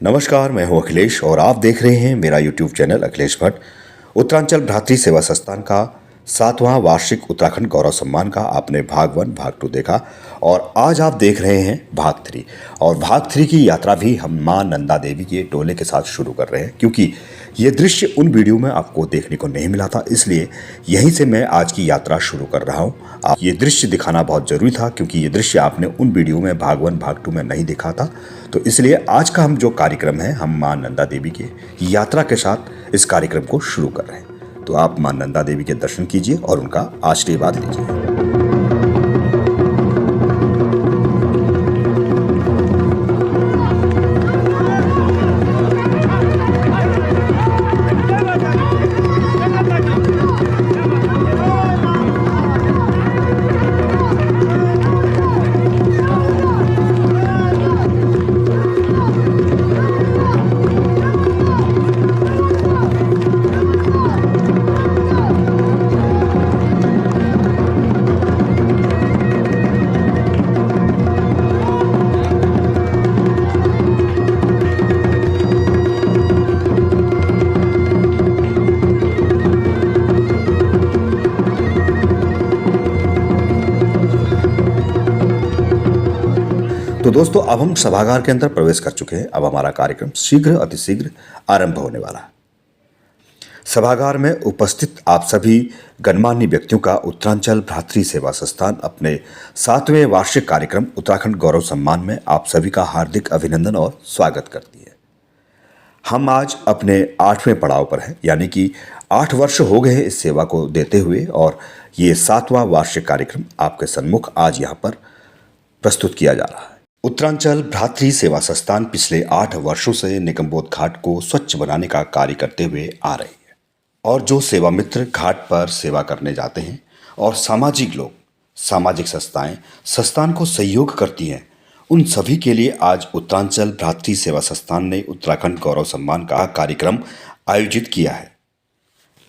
नमस्कार, मैं हूं अखिलेश और आप देख रहे हैं मेरा यूट्यूब चैनल अखिलेश भट्ट। उत्तरांचल भ्रातृ सेवा संस्थान का 7वां वार्षिक उत्तराखंड गौरव सम्मान का आपने भाग 1 भाग 2 देखा और आज आप देख रहे हैं भाग 3। और भाग 3 की यात्रा भी हम मां नंदा देवी के टोले के साथ शुरू कर रहे हैं, क्योंकि ये दृश्य उन वीडियो में आपको देखने को नहीं मिला था, इसलिए यहीं से मैं आज की यात्रा शुरू कर रहा हूँ। आप ये दृश्य दिखाना बहुत ज़रूरी था, क्योंकि ये दृश्य आपने उन वीडियो में भाग 1 भाग 2 में नहीं देखा था। तो इसलिए आज का हम जो कार्यक्रम है, हम मां नंदा देवी के यात्रा के साथ इस कार्यक्रम को शुरू कर रहे हैं। तो आप मां नंदा देवी के दर्शन कीजिए और उनका आशीर्वाद लीजिए। तो दोस्तों, अब हम सभागार के अंदर प्रवेश कर चुके हैं। अब हमारा कार्यक्रम शीघ्र अतिशीघ्र आरंभ होने वाला है। सभागार में उपस्थित आप सभी गणमान्य व्यक्तियों का उत्तरांचल भ्रातृ सेवा संस्थान अपने 7वें वार्षिक कार्यक्रम उत्तराखंड गौरव सम्मान में आप सभी का हार्दिक अभिनंदन और स्वागत करती है। हम आज अपने 8वें पड़ाव पर हैं, यानी कि 8 वर्ष हो गए हैं इस सेवा को देते हुए, और ये 7वां वार्षिक कार्यक्रम आपके सन्मुख आज यहाँ पर प्रस्तुत किया जा रहा है। उत्तरांचल भ्रातृ सेवा संस्थान पिछले 8 वर्षों से निगमबोध घाट को स्वच्छ बनाने का कार्य करते हुए आ रही है, और जो सेवा मित्र घाट पर सेवा करने जाते हैं और सामाजिक लोग, सामाजिक संस्थाएं संस्थान को सहयोग करती हैं, उन सभी के लिए आज उत्तरांचल भ्रातृ सेवा संस्थान ने उत्तराखंड गौरव सम्मान का कार्यक्रम आयोजित किया है।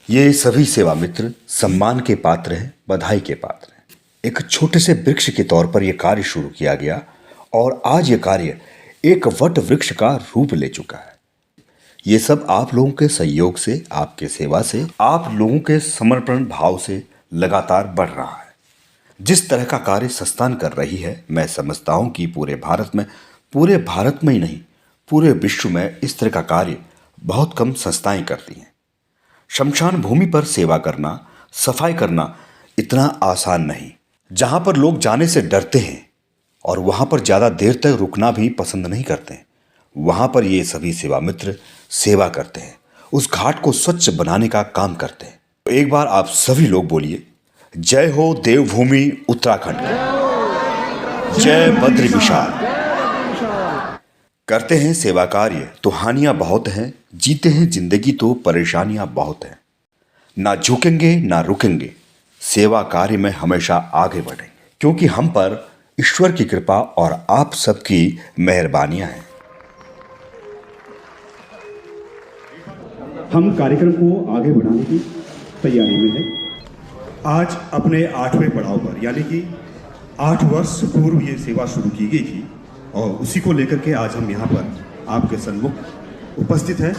ये सभी सेवा मित्र सम्मान के पात्र हैं, बधाई के पात्र हैं। एक छोटे से वृक्ष के तौर पर यह कार्य शुरू किया गया और आज ये कार्य एक वट वृक्ष का रूप ले चुका है। ये सब आप लोगों के सहयोग से, आपके सेवा से, आप लोगों के समर्पण भाव से लगातार बढ़ रहा है। जिस तरह का कार्य संस्थान कर रही है, मैं समझता हूँ कि पूरे भारत में ही नहीं, पूरे विश्व में इस तरह का कार्य बहुत कम संस्थाएं करती हैं। शमशान भूमि पर सेवा करना, सफाई करना इतना आसान नहीं। जहाँ पर लोग जाने से डरते हैं और वहाँ पर ज़्यादा देर तक रुकना भी पसंद नहीं करते हैं, वहाँ पर ये सभी सेवा मित्र सेवा करते हैं, उस घाट को स्वच्छ बनाने का काम करते हैं। तो एक बार आप सभी लोग बोलिए, जय हो देवभूमि उत्तराखंड, जय बद्र विशाल। करते हैं सेवा कार्य तो हानियाँ बहुत हैं, जीते हैं जिंदगी तो परेशानियाँ बहुत हैं। ना झुकेंगे ना रुकेंगे, सेवा कार्य में हमेशा आगे बढ़ेंगे, क्योंकि हम पर ईश्वर की कृपा और आप सबकी मेहरबानियां हैं। हम कार्यक्रम को आगे बढ़ाने की तैयारी में हैं। आज अपने 8वें पड़ाव पर, यानी कि 8 वर्ष पूर्व ये सेवा शुरू की गई थी, और उसी को लेकर के आज हम यहाँ पर आपके सन्मुख उपस्थित हैं।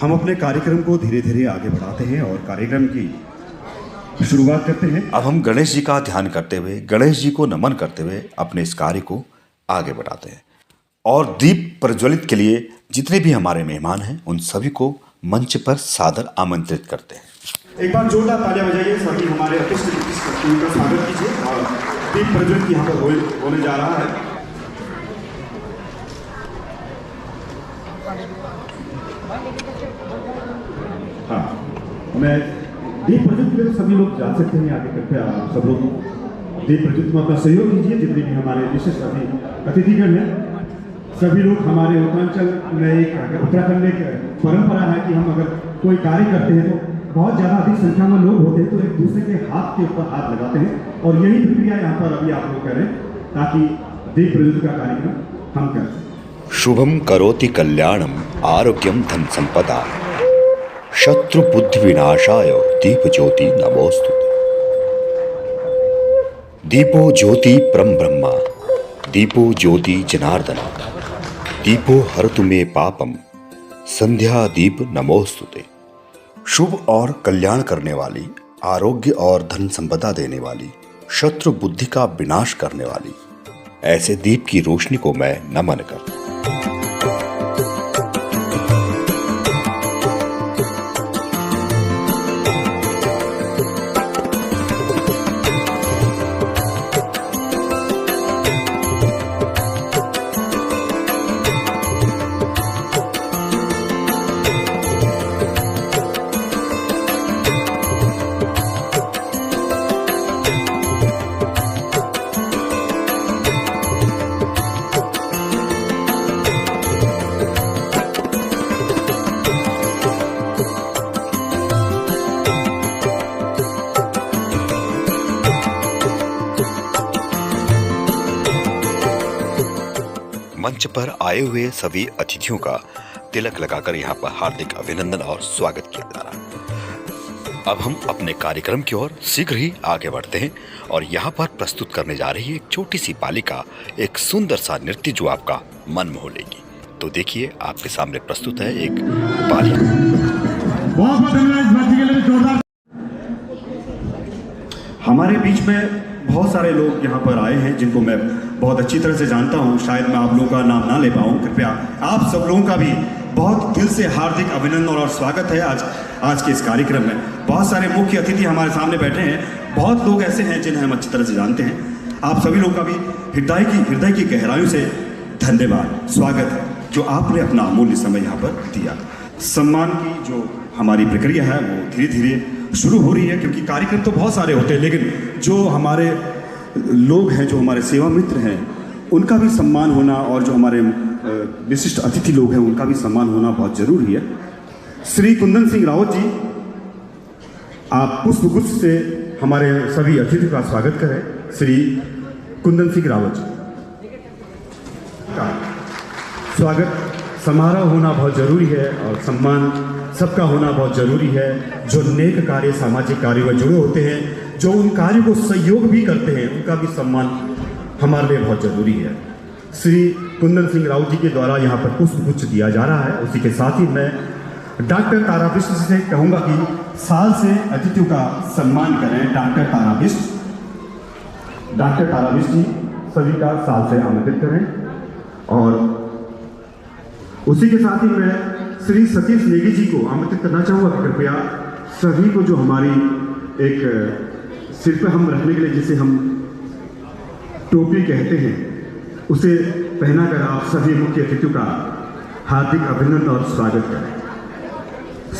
हम अपने कार्यक्रम को धीरे धीरे आगे बढ़ाते हैं और कार्यक्रम की शुरुआत करते हैं। अब हम गणेश जी का ध्यान करते हुए, गणेश जी को नमन करते हुए अपने इस कार्य को आगे बढ़ाते हैं, और दीप प्रज्वलित के लिए जितने भी हमारे मेहमान हैं उन सभी को मंच पर सादर आमंत्रित करते हैं। एक बार जोरदार तालियां बजाइए सभी हमारे अतिथि का स्वागत कीजिए, और दीप प्रज्वलित यहाँ पर होने जा रहा है। हाँ, मैं दीप प्रज्वलित के लिए सभी लोग जा सकते हैं आगे। कृपया सब लोग दीप प्रज्वलित में अपना सहयोग कीजिए। जितने भी हमारे विशिष्ट अतिथिगण हैं, सभी लोग हमारे उत्तरांचल में उत्तराखंड में एक परंपरा है कि हम अगर कोई कार्य करते हैं तो बहुत ज़्यादा अधिक संख्या में लोग होते हैं तो एक दूसरे के हाथ के ऊपर हाथ लगाते हैं, और यही प्रक्रिया यहाँ पर अभी आप लोग करें ताकि दीप प्रज्वलित का कार्यक्रम हम करें। शुभम करोति कल्याणम आरोग्यम धन संपदा शत्रु बुद्धि विनाशाय दीप ज्योति नमोस्तुते। दीपो ज्योति परम ब्रह्मा, दीपो ज्योति जनार्दन, दीपो हरतु मे पापम संध्या दीप नमोस्तुते। शुभ और कल्याण करने वाली, आरोग्य और धन संपदा देने वाली, शत्रु बुद्धि का विनाश करने वाली ऐसे दीप की रोशनी को मैं नमन करता हूं। मंच पर आए हुए सभी अतिथियों का तिलक लगाकर यहाँ पर हार्दिक अभिनंदन और स्वागत किया जा रहा है। अब हम अपने कार्यक्रम की ओर शीघ्र ही आगे बढ़ते हैं और यहाँ पर प्रस्तुत करने जा रही है एक छोटी सी बालिका एक सुंदर सा नृत्य जो आपका मन मोह लेगी। तो देखिए, आपके सामने प्रस्तुत है एक बालिका। हमारे बीच में बहुत सारे लोग यहाँ पर आए हैं जिनको मैं बहुत अच्छी तरह से जानता हूँ। शायद मैं आप लोगों का नाम ना ले पाऊँ। कृपया आप सब लोगों का भी बहुत दिल से हार्दिक अभिनंदन और स्वागत है आज के इस कार्यक्रम में। बहुत सारे मुख्य अतिथि हमारे सामने बैठे हैं। बहुत लोग ऐसे हैं जिन्हें हम अच्छी तरह से जानते हैं। आप सभी लोगों का भी हृदय की गहराइयों से धन्यवाद, स्वागत है जो आपने अपना अमूल्य समय यहाँ पर दिया। सम्मान की जो हमारी प्रक्रिया है वो धीरे धीरे शुरू हो रही है, क्योंकि कार्यक्रम तो बहुत सारे होते हैं, लेकिन जो हमारे लोग हैं, जो हमारे सेवा मित्र हैं, उनका भी सम्मान होना और जो हमारे विशिष्ट अतिथि लोग हैं उनका भी सम्मान होना बहुत जरूरी है। श्री कुंदन सिंह रावत जी, आप पुष्पगुच्छ से हमारे सभी अतिथियों का स्वागत करें। श्री कुंदन सिंह रावत जी का स्वागत समारोह होना बहुत जरूरी है और सम्मान सबका होना बहुत जरूरी है। जो नेक कार्य, सामाजिक कार्यों में जुड़े होते हैं, जो उन कार्यों को सहयोग भी करते हैं, उनका भी सम्मान हमारे लिए बहुत जरूरी है। श्री कुंदन सिंह राउत जी के द्वारा यहाँ पर पुष्पगुच्छ दिया जा रहा है। उसी के साथ ही मैं डॉक्टर तारा बिष्ट से कहूँगा कि साल से अतिथियों का सम्मान करें। डॉक्टर तारा बिष्ट जी सभी का साल से आमंत्रित करें। और उसी के साथ ही मैं श्री सतीश नेगी जी को आमंत्रित करना चाहूँगा कि कृपया सभी को जो हमारी एक सिर पर हम रखने के लिए जिसे हम टोपी कहते हैं, उसे पहनाकर आप सभी मुख्य अतिथियों का हार्दिक अभिनंदन और स्वागत करें।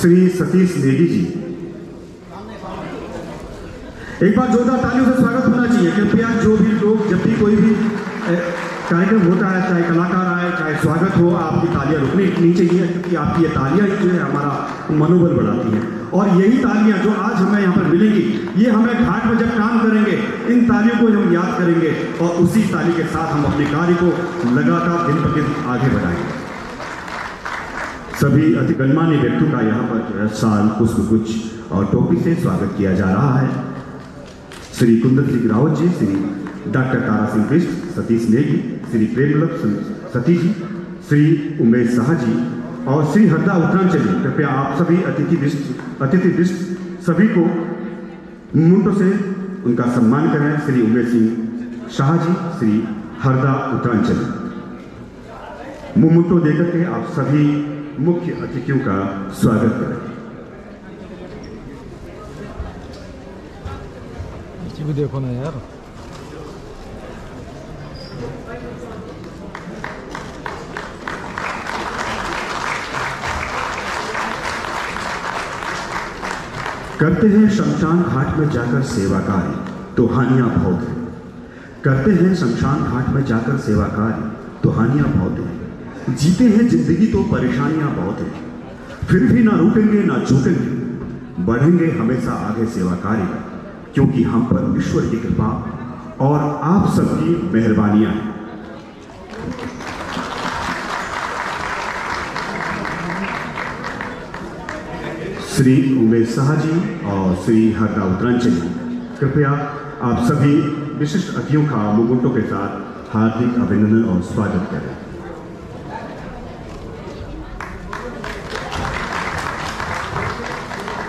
श्री सतीश नेगी जी, एक बार जोरदार तालियों से स्वागत होना चाहिए। कृपया जो भी लोग, जब भी कोई भी कार्यक्रम होता है, चाहे कलाकार आए, चाहे स्वागत हो, आपकी तालियां रुकनी नहीं चाहिए, क्योंकि आपकी ये तालियां जो है हमारा मनोबल बढ़ाती हैं। और यही तालियां जो आज हमें यहाँ पर मिलेंगी, ये हमें घाट में जब काम करेंगे, इन तालियों को हम याद करेंगे और उसी ताली के साथ हम अपने कार्य को लगातार दिन प्रतिदिन आगे बढ़ाएंगे। सभी अति गणमान्य व्यक्तियों का यहाँ पर शाल, पुष्पगुच्छ और टोपी से स्वागत किया जा रहा है। श्री कुंदन सिंह रावत जी, श्री डॉक्टर तारा सिंह बिष्ट, सतीश नेगी, श्री प्रेमवल्लभ सतीश जी, श्री उमेश शाह जी और श्री हरदा उत्तरांचली। कृपया आप सभी अतिथि बिष्ट सभी को मुंटो से उनका सम्मान करें। श्री उमेश सिंह शाह जी, श्री हरदा उत्तरांचली, मुंटो देकर के आप सभी मुख्य अतिथियों का स्वागत करें। भी देखो ना यार। करते हैं शमशान घाट में जाकर सेवा कार्य तो हानियां बहुत हैं। करते हैं शमशान घाट में जाकर सेवा कार्य तो हानियां बहुत हैं। जीते हैं जिंदगी तो परेशानियां बहुत हैं। फिर भी ना रुकेंगे ना झुकेंगे, बढ़ेंगे हमेशा आगे सेवा कार्य में, क्योंकि हम पर ईश्वर की कृपा और आप सबकी मेहरबानियां हैं। श्री उमेश शाह जी और श्री हरदा उत्तरांचली, कृपया आप सभी विशिष्ट अतिथियों का मुकुटों के साथ हार्दिक अभिनंदन और स्वागत करें।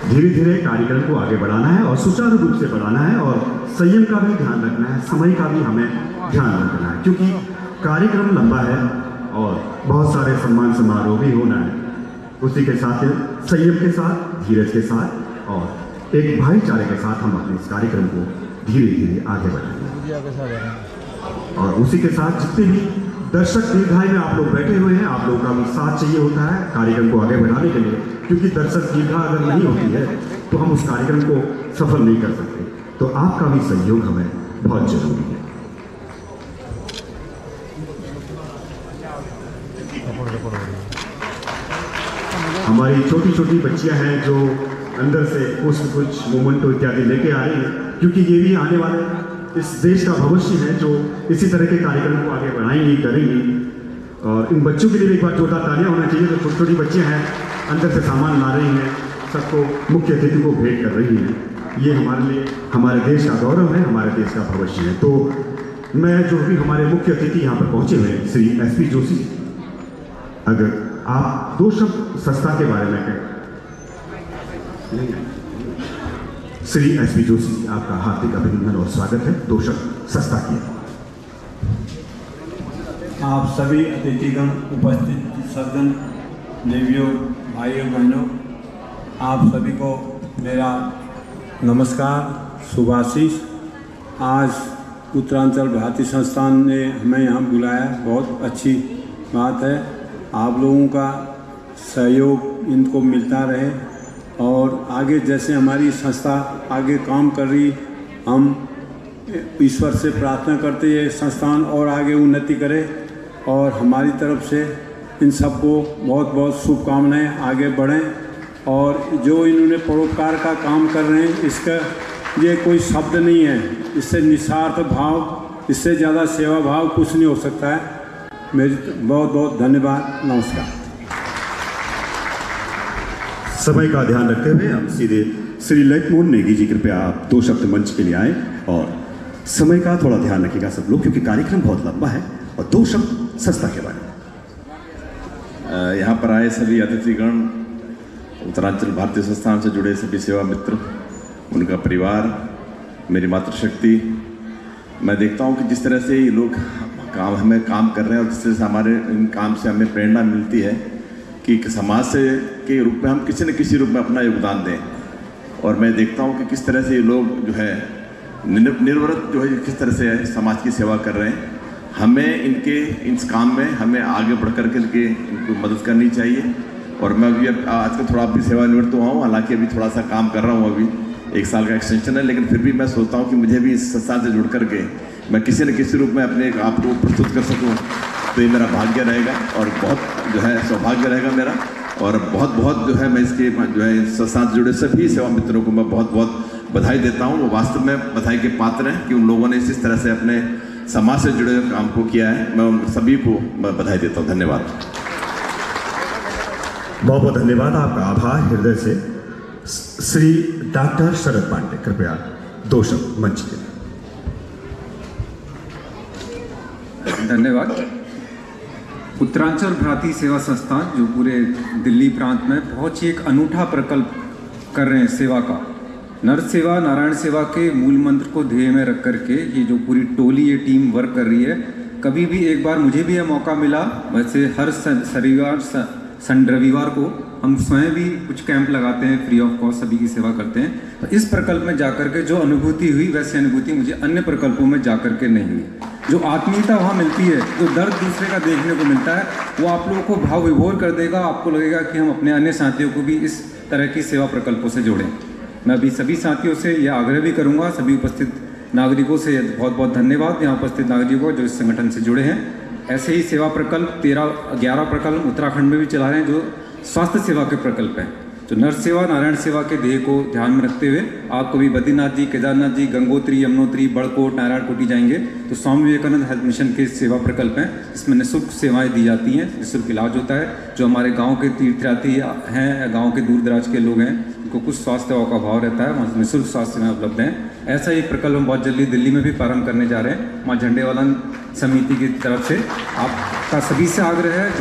धीरे धीरे कार्यक्रम को आगे बढ़ाना है और सुचारू रूप से बढ़ाना है और संयम का भी ध्यान रखना है, समय का भी हमें ध्यान रखना है, क्योंकि कार्यक्रम लंबा है और बहुत सारे सम्मान समारोह भी होना है। उसी के साथ संयम के साथ, धीरज के साथ और एक भाईचारे के साथ हम अपने इस कार्यक्रम को धीरे धीरे आगे बढ़ाएंगे। और उसी के साथ जितने भी दर्शक दीर्घाई में आप लोग बैठे हुए हैं, आप लोगों का भी साथ चाहिए होता है कार्यक्रम को आगे बढ़ाने के लिए, क्योंकि दर्शक दीर्घा अगर नहीं होती है तो हम उस कार्यक्रम को सफल नहीं कर सकते। तो आपका भी सहयोग हमें बहुत जरूरी है। हमारी छोटी छोटी बच्चियां हैं जो अंदर से कुछ मोमेंटो इत्यादि लेके आ रही हैं, क्योंकि ये भी आने वाले इस देश का भविष्य है जो इसी तरह के कार्यक्रम को आगे बढ़ाएंगी, करेंगी। और इन बच्चों के लिए एक बार जोरदार तालियां होना चाहिए। जो छोटी छोटी बच्चियां हैं अंदर से सामान ला रही हैं, सबको मुख्य अतिथि को भेंट कर रही हैं। ये हमारे लिए हमारे देश का गौरव है, हमारे देश का भविष्य है। तो मैं जो भी हमारे मुख्य अतिथि यहाँ पर पहुँचे हुए हैं श्री SP जोशी, अगर आप 2 शब्द संस्था के बारे में कहें। श्री SP जोशी, आपका हार्दिक अभिनंदन और स्वागत है। 2 शब्द संस्था की। आप सभी अतिथिगण, उपस्थित सज्जन, देवियों, भाइयों बहनों, आप सभी को मेरा नमस्कार, शुभाशीष। आज उत्तरांचल भारतीय संस्थान ने हमें यहाँ बुलाया, बहुत अच्छी बात है। आप लोगों का सहयोग इनको मिलता रहे और आगे जैसे हमारी संस्था आगे काम कर रही, हम ईश्वर से प्रार्थना करते हैं संस्थान और आगे उन्नति करे और हमारी तरफ से इन सबको बहुत बहुत शुभकामनाएं, आगे बढ़ें। और जो इन्होंने परोपकार का काम कर रहे हैं, इसका ये कोई शब्द नहीं है, इससे निस्वार्थ भाव, इससे ज़्यादा सेवा भाव कुछ नहीं हो सकता है। मेरी बहुत बहुत धन्यवाद, नमस्कार। समय का ध्यान रखते हुए हम सीधे श्री ललितमोहन नेगी जी, कृपया आप 2 शब्द मंच के लिए आए और समय का थोड़ा ध्यान रखिएगा सब लोग, क्योंकि कार्यक्रम बहुत लंबा है। और 2 शब्द संस्था के बारे में। यहाँ पर आए सभी अतिथिगण, उत्तरांचल भारतीय संस्थान से जुड़े सभी सेवा मित्र, उनका परिवार, मेरी मातृशक्ति, मैं देखता हूँ कि जिस तरह से ये लोग हमें काम कर रहे हैं और जिस तरह से हमारे इन काम से हमें प्रेरणा मिलती है कि समाज से के रूप में हम किसी न किसी रूप में अपना योगदान दें। और मैं देखता हूँ कि किस तरह से ये लोग जो है निर्वृत जो है किस तरह से समाज की सेवा कर रहे हैं। हमें इनके इस काम में हमें आगे बढ़ कर के इनको मदद करनी चाहिए। और मैं अभी आज का थोड़ा अभी सेवानिवृत्त हुआ हूँ, हालांकि अभी थोड़ा सा काम कर रहा हूँ, अभी 1 साल का एक्सटेंशन है, लेकिन फिर भी मैं सोचता हूँ कि मुझे भी इस संस्था से जुड़ करके मैं किसी न किसी रूप में अपने आप को प्रस्तुत कर सकूँ, तो ये मेरा भाग्य रहेगा और बहुत जो है सौभाग्य रहेगा मेरा। और बहुत बहुत जो है मैं इसके जो है संस्था से जुड़े सभी सेवा मित्रों को मैं बहुत बहुत बधाई देता हूँ। वो वास्तव में बधाई के पात्र हैं कि उन लोगों ने इस तरह से अपने समाज से जुड़े काम को किया है। मैं उन सभी को बधाई देता हूँ। धन्यवाद। बहुत बहुत धन्यवाद, आपका आभार हृदय से। श्री डॉक्टर शरद पांडे, कृपया 2 शब्द मंच के। धन्यवाद। उत्तरांचल भारतीय सेवा संस्थान जो पूरे दिल्ली प्रांत में बहुत ही एक अनूठा प्रकल्प कर रहे हैं सेवा का। नर सेवा नारायण सेवा के मूल मंत्र को ध्येय में रख करके ये जो पूरी टोली, ये टीम वर्क कर रही है। कभी भी एक बार मुझे भी यह मौका मिला, वैसे हर रविवार को हम स्वयं भी कुछ कैंप लगाते हैं, फ्री ऑफ कॉस्ट सभी की सेवा करते हैं। तो इस प्रकल्प में जाकर के जो अनुभूति हुई, वैसी अनुभूति मुझे अन्य प्रकल्पों में जाकर के नहीं हुई। जो आत्मीयता वहाँ मिलती है, जो दर्द दूसरे का देखने को मिलता है, वो आप लोगों को भाव विभोर कर देगा। आपको लगेगा कि हम अपने अन्य साथियों को भी इस तरह की सेवा प्रकल्पों से जोड़ें। मैं अभी सभी साथियों से यह आग्रह भी करूँगा, सभी उपस्थित नागरिकों से बहुत बहुत धन्यवाद, यहाँ उपस्थित नागरिकों जो इस संगठन से जुड़े हैं। ऐसे ही सेवा प्रकल्प 11 प्रकल्प उत्तराखंड में भी चला रहे हैं, जो स्वास्थ्य सेवा के प्रकल्प हैं। जो नर सेवा नारायण सेवा के ध्येय को ध्यान में रखते हुए आप कभी बद्रीनाथ जी, केदारनाथ जी, गंगोत्री, यमुनोत्री, बड़कोट, नारायण कोटी जाएंगे तो स्वामी विवेकानंद हेल्थ मिशन के सेवा प्रकल्प हैं। इसमें निःशुल्क सेवाएं दी जाती हैं, निःशुल्क इलाज होता है। जो हमारे गांव के तीर्थयात्री हैं, गांव के दूर दराज के लोग हैं, उनको कुछ स्वास्थ्य सेवाओं का भाव रहता है, वहाँ निःशुल्क स्वास्थ्य सेवाएं उपलब्ध हैं। ऐसा ही प्रकल्प हम बहुत जल्दी दिल्ली में भी प्रारंभ करने जा रहे हैं। माँ झंडेवालन समिति की तरफ से आपका सभी से आग्रह है।